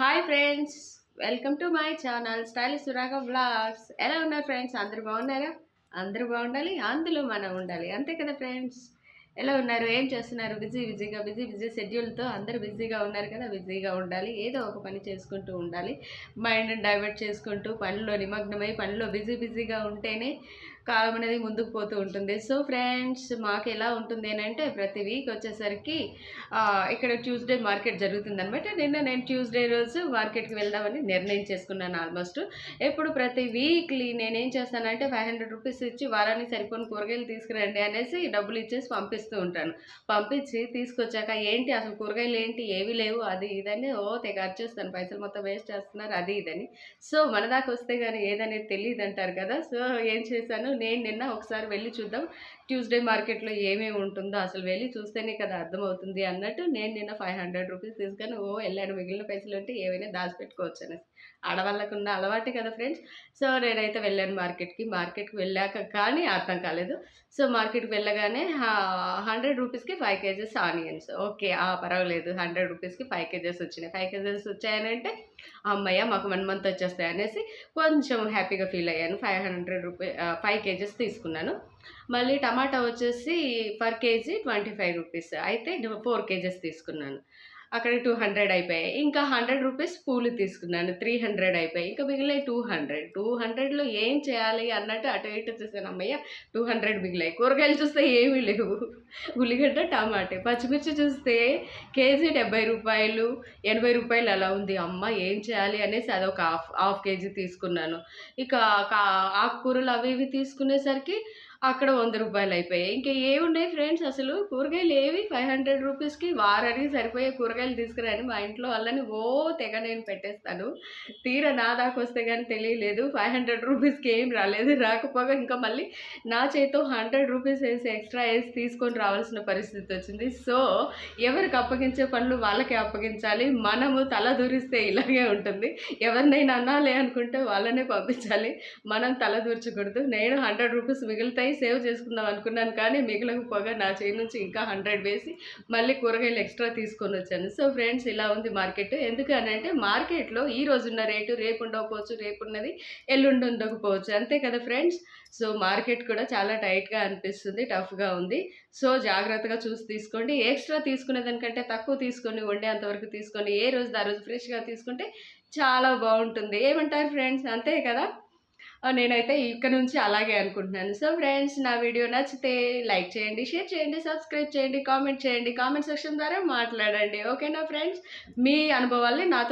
Hi friends, welcome to my channel stylish Suraga vlogs. ఎలా ఉన్నారు friends? అందరూ బాగున్నారా? అందరూ బాగుండాలి, అందులో మనం ఉండాలి, అంతే కదా ఫ్రెండ్స్. ఎలా ఉన్నారు? ఏం చేస్తున్నారు? బిజీ షెడ్యూల్తో అందరూ బిజీగా ఉన్నారు కదా. బిజీగా ఉండాలి, ఏదో ఒక పని చేసుకుంటూ ఉండాలి. మైండ్ డైవర్ట్ చేసుకుంటూ పనిలో నిమగ్నమై పనిలో బిజీగా ఉంటేనే కాలం అనేది ముందుకు పోతూ ఉంటుంది. సో ఫ్రెండ్స్, మాకు ఎలా ఉంటుంది అని అంటే ప్రతి వీక్ వచ్చేసరికి ఇక్కడ ట్యూస్డే మార్కెట్ జరుగుతుందనమాట. నేను ట్యూస్డే రోజు మార్కెట్కి వెళ్దామని నిర్ణయం చేసుకున్నాను. ఆల్మోస్ట్ ఎప్పుడు ప్రతి వీక్లీ నేనేం చేస్తానంటే 500 రూపీస్ ఇచ్చి వారానికి సరిపోని కూరగాయలు తీసుకురండి అనేసి డబ్బులు ఇచ్చేసి పంపిస్తూ ఉంటాను. పంపించి తీసుకొచ్చాక ఏంటి అసలు కూరగాయలు ఏంటి, ఏవి లేవు, అది ఇదని తెగ అరిచేస్తాను. పైసలు మొత్తం వేస్ట్ చేస్తున్నారు అది ఇదని. సో మన దాకా వస్తే కానీ ఏదనేది తెలియదు అంటారు కదా. సో ఏం చేశాను, నేను నిన్న ఒకసారి వెళ్ళి చూద్దాం ట్యూస్డే మార్కెట్లో ఏమేమి ఉంటుందో, అసలు వెళ్ళి చూస్తేనే కదా అర్థమవుతుంది అన్నట్టు నేను నిన్న 500 రూపీస్ తీసుకొని వెళ్ళాను. మిగిలిన పైసలు ఉంటే ఏవైనా దాచిపెట్టుకోవచ్చు అనేసి ఆడవాళ్ళకు ఉన్న అలవాటే కదా ఫ్రెండ్స్. సో నేనైతే వెళ్ళాను మార్కెట్కి వెళ్ళాక కానీ అర్థం కాలేదు. సో మార్కెట్కి వెళ్ళగానే 100 రూపీస్కి 5 కేజెస్ ఆనియన్స్. ఓకే, పర్వాలేదు, 100 రూపీస్కి 5 కేజెస్ వచ్చినాయి. 5 కేజెస్ వచ్చాయనంటే అమ్మయ్య మాకు 1 మంత్ వచ్చేస్తాయి అనేసి కొంచెం హ్యాపీగా ఫీల్ అయ్యాను. 5 కేజెస్ తీసుకున్నాను. మళ్ళీ టమాటా వచ్చేసి పర్ కేజీ 25 రూపీస్. అయితే 4 కేజెస్ తీసుకున్నాను. అక్కడ 200 అయిపోయాయి. ఇంకా 100 రూపీస్ పూలు తీసుకున్నాను. 300 అయిపోయాయి. ఇంకా మిగిలాయి 200. 200లో ఏం చేయాలి అన్నట్టు అటు ఇటు చూసాను. అమ్మయ్య 200 మిగిలాయి. కూరగాయలు చూస్తే ఏమీ లేవు. ఉల్లిగడ్డ, టమాటే, పచ్చిమిర్చి చూస్తే కేజీ 70 రూపాయలు, 80 రూపాయలు అలా ఉంది. అమ్మ ఏం చేయాలి అనేసి అదొక హాఫ్ కేజీ తీసుకున్నాను. ఇక ఆకుకూరలు అవి ఇవి తీసుకునేసరికి అక్కడ 100 రూపాయలు అయిపోయాయి. ఇంకా ఏమున్నాయి ఫ్రెండ్స్, అసలు కూరగాయలు ఏవి 500 రూపీస్‌కి వారానికి సరిపోయే కూరగాయలు తీసుకురాని మా ఇంట్లో వాళ్ళని తెగ నేను పెట్టేస్తాను. తీరా నా దాకా వస్తే గానీ తెలియలేదు. 500 రూపీస్‌కి ఏం రాలేదు. రాకపోగా ఇంకా మళ్ళీ నా చేత్తో 100 రూపీస్ ఎక్స్ట్రా తీసుకొని రావాల్సిన పరిస్థితి వచ్చింది. సో ఎవరికి అప్పగించే పనులు వాళ్ళకే అప్పగించాలి. మనము తల దూరిస్తే ఇలాగే ఉంటుంది. ఎవరినైనా అనాలి అనుకుంటే వాళ్ళనే పంపించాలి. మనం తల దూర్చకూడదు. నేను 100 రూపీస్ మిగులుతాయి సేవ్ చేసుకుందాం అనుకున్నాను, కానీ మిగలకపోగా నా చేయి నుంచి ఇంకా 100 వేసి మళ్ళీ కూరగాయలు ఎక్స్ట్రా తీసుకొని వచ్చాను. సో ఫ్రెండ్స్, ఇలా ఉంది మార్కెట్. ఎందుకు అని అంటే మార్కెట్లో ఈ రోజున్న రేటు రేపు ఉండకపోవచ్చు, రేపున్నది ఎల్లుండి ఉండకపోవచ్చు, అంతే కదా ఫ్రెండ్స్. సో మార్కెట్ కూడా చాలా టైట్గా అనిపిస్తుంది, టఫ్గా ఉంది. సో జాగ్రత్తగా చూసి తీసుకోండి. ఎక్స్ట్రా తీసుకునే దానికంటే తక్కువ తీసుకొని వండేంతవరకు తీసుకొని ఏ రోజు ఆ రోజు ఫ్రెష్గా తీసుకుంటే చాలా బాగుంటుంది. ఏమంటారు ఫ్రెండ్స్? అంతే కదా. నేనైతే ఇక్కడ నుంచి అలాగే అనుకుంటున్నాను. సో ఫ్రెండ్స్, నా వీడియో నచ్చితే లైక్ చేయండి, షేర్ చేయండి, సబ్స్క్రైబ్ చేయండి, కామెంట్ చేయండి. కామెంట్ సెక్షన్ ద్వారా మాట్లాడండి. ఓకేనా ఫ్రెండ్స్? మీ అనుభవాల్ని నాతో